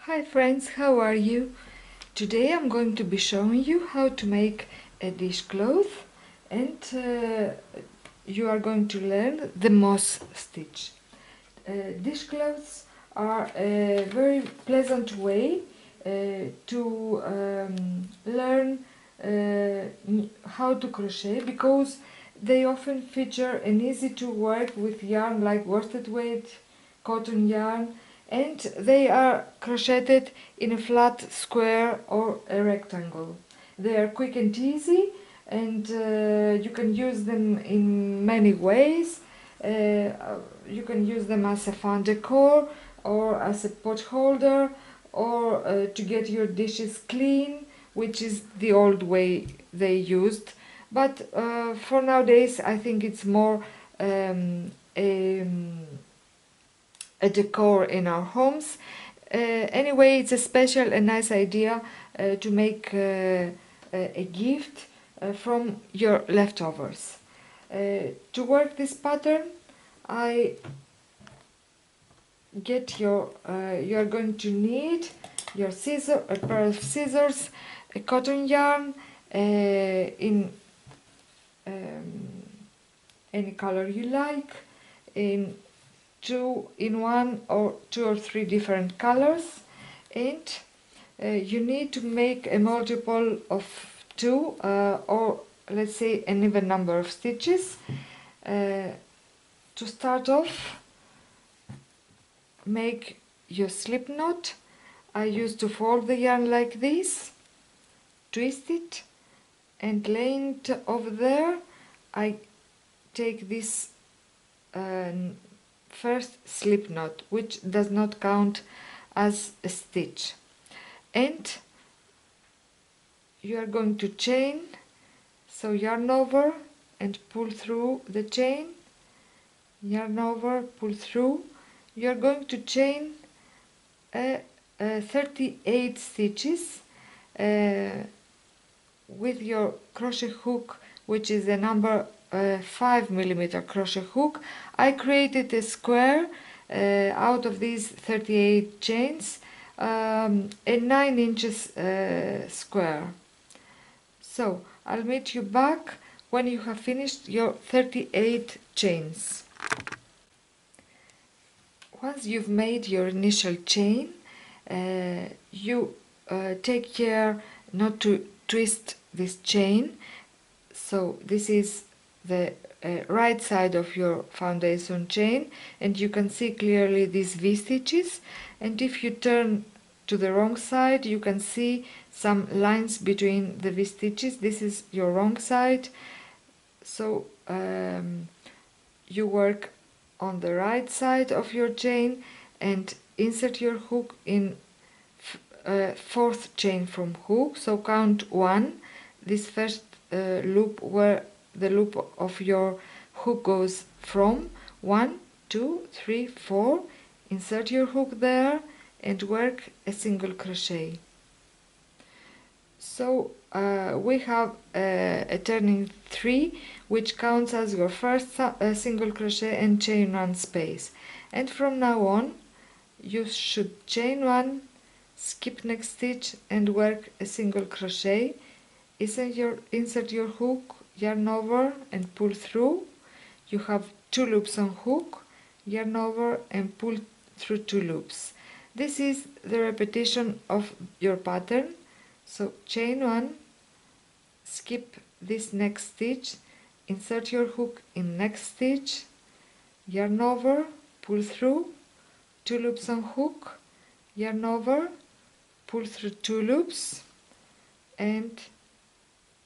Hi friends, how are you? Today I'm going to be showing you how to make a dishcloth, and you are going to learn the moss stitch. Dishcloths are a very pleasant way to learn how to crochet, because they often feature an easy to work with yarn like worsted weight cotton yarn, and they are crocheted in a flat square or a rectangle. They are quick and easy, and you can use them in many ways. You can use them as a fun decor, or as a pot holder, or to get your dishes clean, which is the old way they used. But for nowadays I think it's more a decor in our homes. Anyway, it's a special and nice idea to make a gift from your leftovers. To work this pattern, I get your you are going to need your scissor, a pair of scissors, a cotton yarn in any color you like, in one or two or three different colors, and you need to make a multiple of two or let's say an even number of stitches. To start off, make your slip knot. I used to fold the yarn like this, twist it, and laying it over there, I take this first slip knot, which does not count as a stitch, and you are going to chain. So yarn over and pull through the chain, yarn over, pull through. You are going to chain 38 stitches with your crochet hook, which is a number 5mm crochet hook. I created a square out of these 38 chains, a 9 inches square. So I'll meet you back when you have finished your 38 chains. Once you've made your initial chain, you take care not to twist this chain. So this is the right side of your foundation chain, and you can see clearly these V stitches, and if you turn to the wrong side you can see some lines between the V stitches. This is your wrong side, so you work on the right side of your chain and insert your hook in fourth chain from hook. So count 1, this first loop where the loop of your hook goes from. 1, 2, 3, 4. Insert your hook there and work a single crochet. So we have a turning 3, which counts as your first single crochet and chain 1 space. And from now on you should chain 1, skip next stitch and work a single crochet. Insert your hook, yarn over and pull through. You have 2 loops on hook, yarn over and pull through 2 loops. This is the repetition of your pattern. So chain 1, skip this next stitch, insert your hook in next stitch, yarn over, pull through, 2 loops on hook, yarn over, pull through 2 loops, and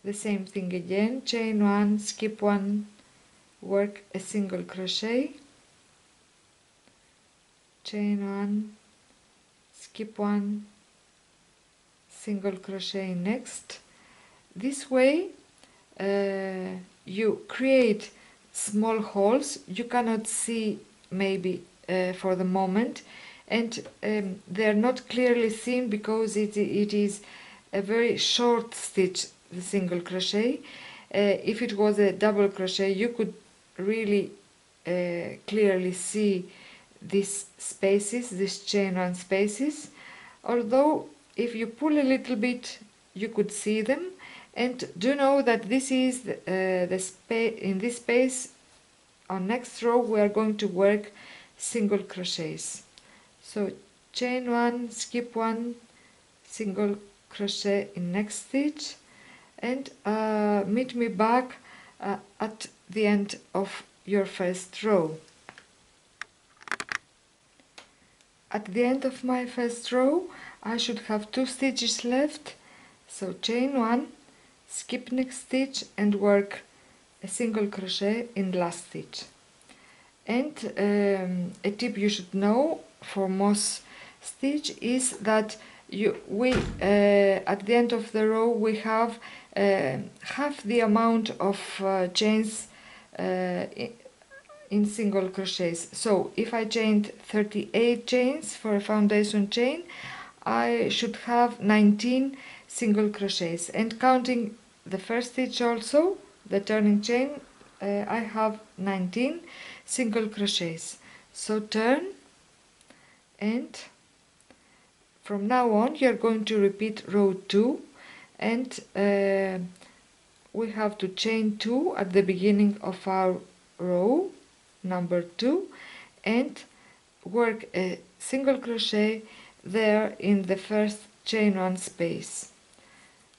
the same thing again. Chain 1, skip 1, work a single crochet, chain 1, skip 1, single crochet next. This way you create small holes you cannot see maybe for the moment, and they are not clearly seen because it is a very short stitch, the single crochet. If it was a double crochet you could really clearly see these spaces, these chain 1 spaces. although if you pull a little bit you could see them. And do know that this is the space. In this space on next row we are going to work single crochets. So chain 1, skip 1, single crochet in next stitch, and meet me back at the end of your first row. At the end of my first row I should have 2 stitches left, so chain 1, skip next stitch and work a single crochet in last stitch. And a tip you should know for moss stitch is that at the end of the row we have half the amount of chains in single crochets. So if I chained 38 chains for a foundation chain, I should have 19 single crochets, and counting the first stitch also, the turning chain, I have 19 single crochets. So turn, and from now on you're going to repeat row 2, and we have to chain 2 at the beginning of our row number 2 and work a single crochet there in the first chain 1 space.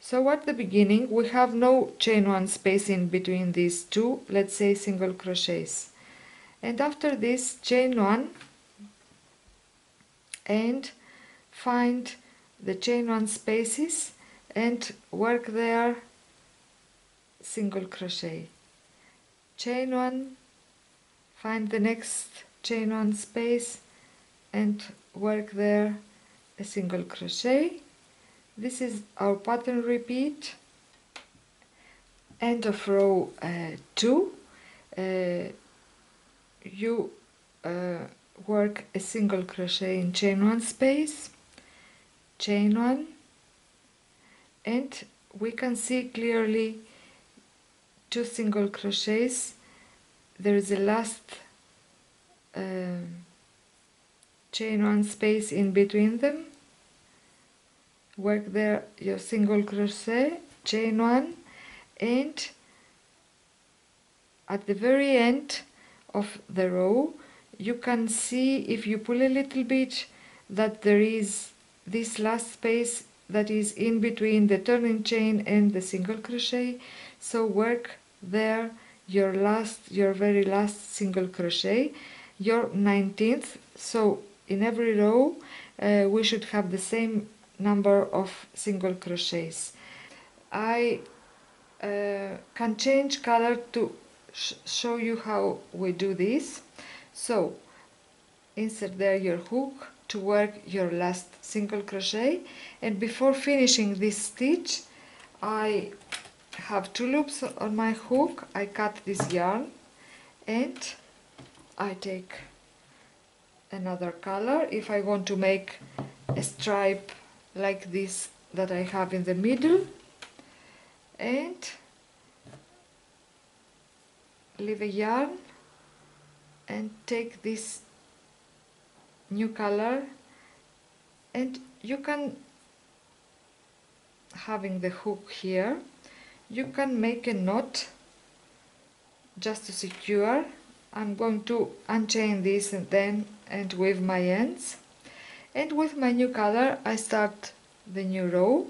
So at the beginning we have no chain 1 space in between these two, let's say, single crochets. And after this, chain 1 and find the chain 1 spaces and work there single crochet. Chain 1, find the next chain 1 space and work there a single crochet. This is our pattern repeat. End of row 2, you work a single crochet in chain 1 space, chain 1, and we can see clearly 2 single crochets. There is a last chain 1 space in between them. Work there your single crochet, chain 1, and at the very end of the row you can see, if you pull a little bit, that there is this last space that is in between the turning chain and the single crochet. So work there your very last single crochet, your 19th. So in every row we should have the same number of single crochets. I can change color to show you how we do this. So insert there your hook to work your last single crochet, and before finishing this stitch I have 2 loops on my hook. I cut this yarn and I take another color if I want to make a stripe like this that I have in the middle, and leave a yarn and take this new color, and you can, having the hook here, you can make a knot just to secure. I'm going to unchain this and weave my ends, and with my new color I start the new row.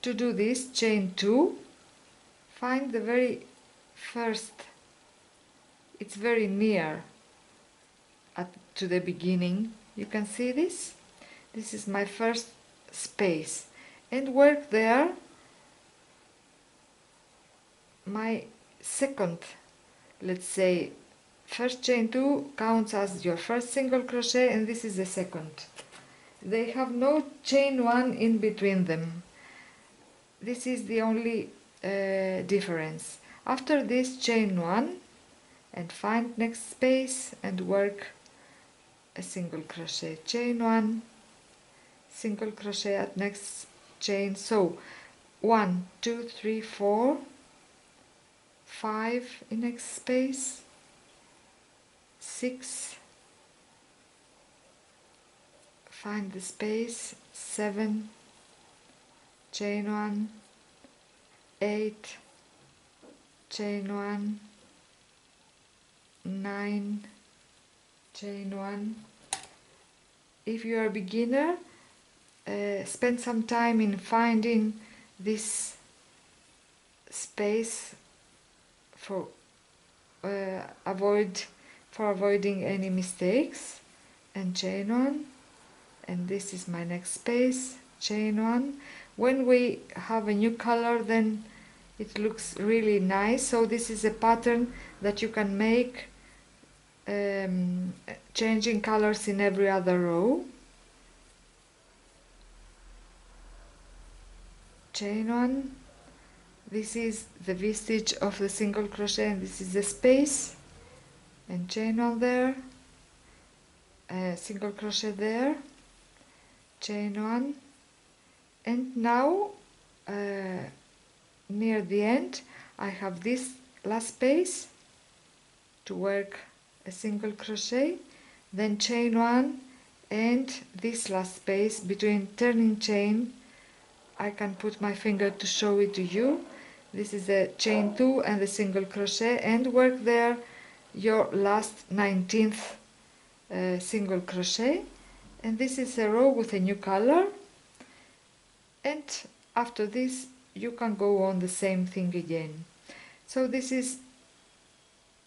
To do this, chain 2, find the very first, it's very near to the beginning, you can see this is my first space, and work there my second, let's say, first chain 2 counts as your first single crochet, and this is the second. They have no chain 1 in between them. This is the only difference. After this, chain 1 and find next space and work a single crochet, chain 1, single crochet at next chain. So 1, 2, 3, 4, 5 in next space, 6, find the space, 7, chain 1, 8, chain 1, 9, chain 1. If you are a beginner, spend some time in finding this space for avoiding any mistakes, and chain 1, and this is my next space, chain 1. When we have a new color, then it looks really nice. So this is a pattern that you can make, changing colors in every other row. Chain 1, this is the V-stitch of the single crochet, and this is the space, and chain 1 there, single crochet there, chain 1, and now near the end I have this last space to work a single crochet, then chain 1, and this last space between turning chain. I can put my finger to show it to you. This is a chain 2 and the single crochet, and work there your last 19th single crochet, and this is a row with a new color, and after this you can go on the same thing again. So this is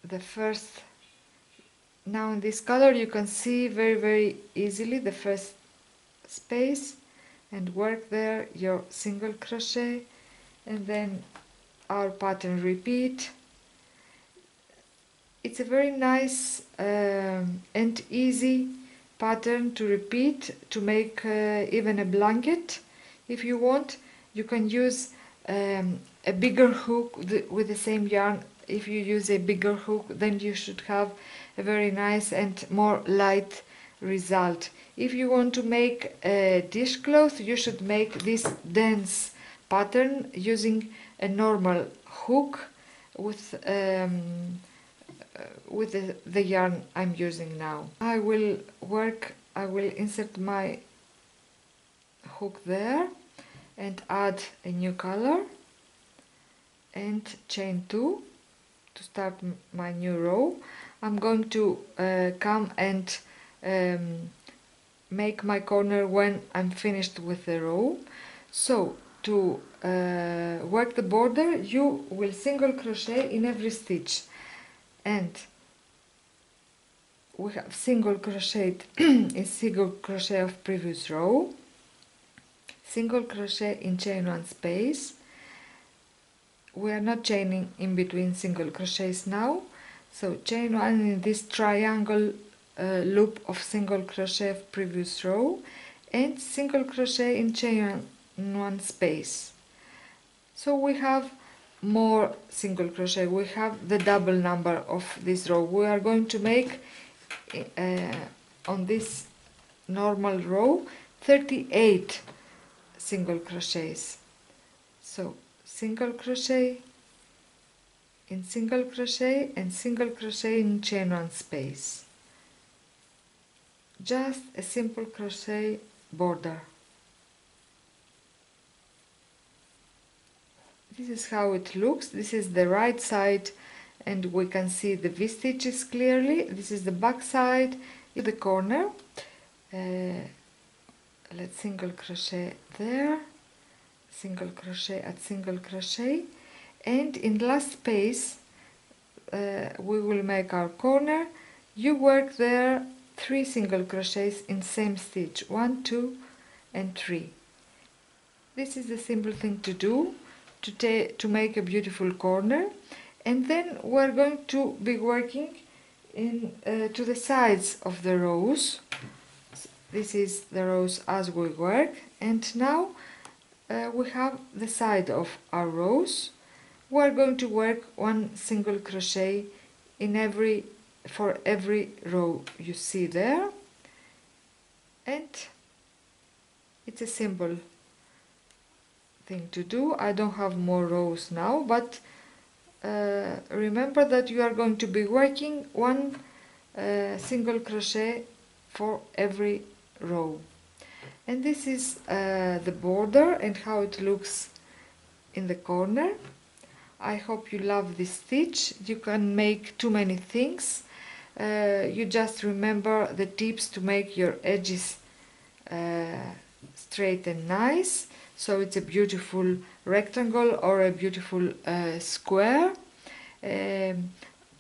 the first. Now in this color you can see very easily the first space, and work there your single crochet, and then our pattern repeat. It's a very nice and easy pattern to repeat, to make even a blanket. If you want, you can use a bigger hook with the same yarn. If you use a bigger hook, then you should have a very nice and more light result. If you want to make a dishcloth, you should make this dense pattern using a normal hook with the yarn I'm using now. I will insert my hook there and add a new color and chain 2 to start my new row. I'm going to come and make my corner when I'm finished with the row. So to work the border, you will single crochet in every stitch, and we have single crocheted in single crochet of previous row, single crochet in chain 1 space. We are not chaining in between single crochets now, so chain 1 in this triangle loop of single crochet of previous row, and single crochet in chain 1 space. So we have more single crochet, we have the double number of this row. We are going to make on this normal row 38 single crochets. So single crochet in single crochet and single crochet in chain 1 space. Just a simple crochet border. This is how it looks. This is the right side, and we can see the V-stitches clearly. This is the back side, the corner. Let's single crochet there, single crochet at single crochet, and in the last space we will make our corner. You work there 3 single crochets in same stitch, 1, 2 and 3. This is the simple thing to do to make a beautiful corner. And then we're going to be working in to the sides of the rows. This is the rows as we work, and now we have the side of our rows. We're going to work 1 single crochet in for every row you see there, and it's a simple thing to do. I don't have more rows now, but remember that you are going to be working 1 single crochet for every row. And this is the border and how it looks in the corner. I hope you love this stitch. You can make too many things. You just remember the tips to make your edges straight and nice, so it's a beautiful rectangle or a beautiful square.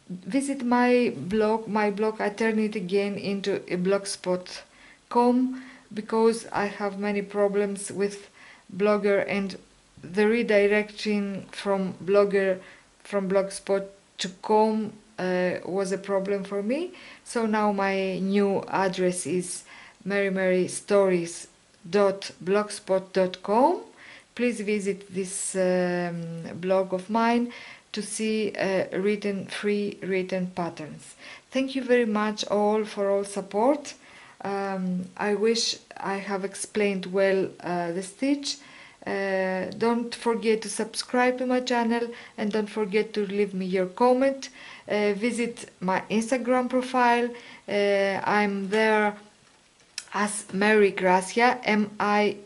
Visit my blog. I turn it again into a blogspot.com because I have many problems with Blogger, and the redirecting from blogspot to com was a problem for me. So now my new address is marymarystories.blogspot.com. Please visit this blog of mine to see free written patterns. Thank you very much all for all support. I wish I have explained well the stitch. Don't forget to subscribe to my channel, and don't forget to leave me your comment. Visit my Instagram profile. I'm there as Mary Gracia, M-A-I-R-I,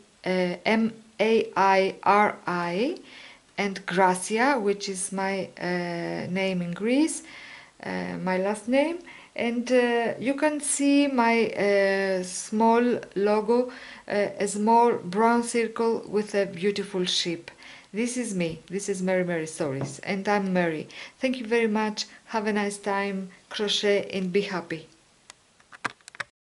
and Gracia, which is my name in Greece, my last name. And you can see my small logo, a small brown circle with a beautiful sheep. This is me. This is Mary Stories, and I'm Mary. Thank you very much. Have a nice time. Crochet and be happy.